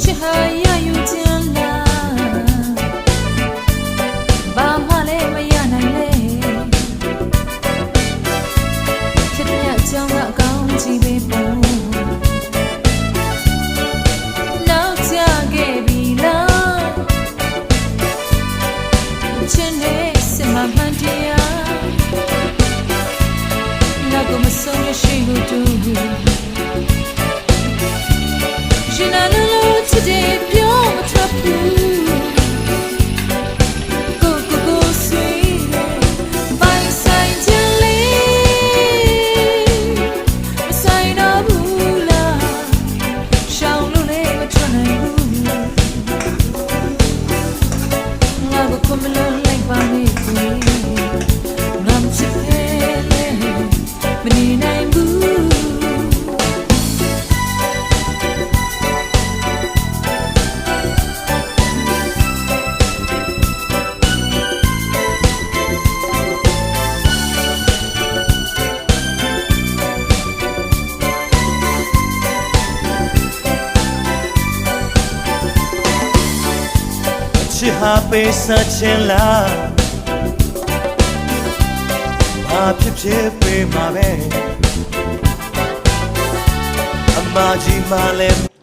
ချစ်ဟာရယူခြင်းလားဘာမှလည်းမရနိုင်လေချစ်တဲ့အကြောင်းကအကောင်းကြီးပဲပေါ့နောက်ကျခဲ့ပြီလားချစ်နေစမမှန်တရားနောက်ကိုမဆုံးရရှိလို့တူရှင်နာလို့ချစ်တယ်ပြောမထွက်ဘူးချစ်ဟာပေးဆက်ခြင်းလားဘာဖြစ်ဖြစ်ပေးမှာပဲအမကြီးမှလည်း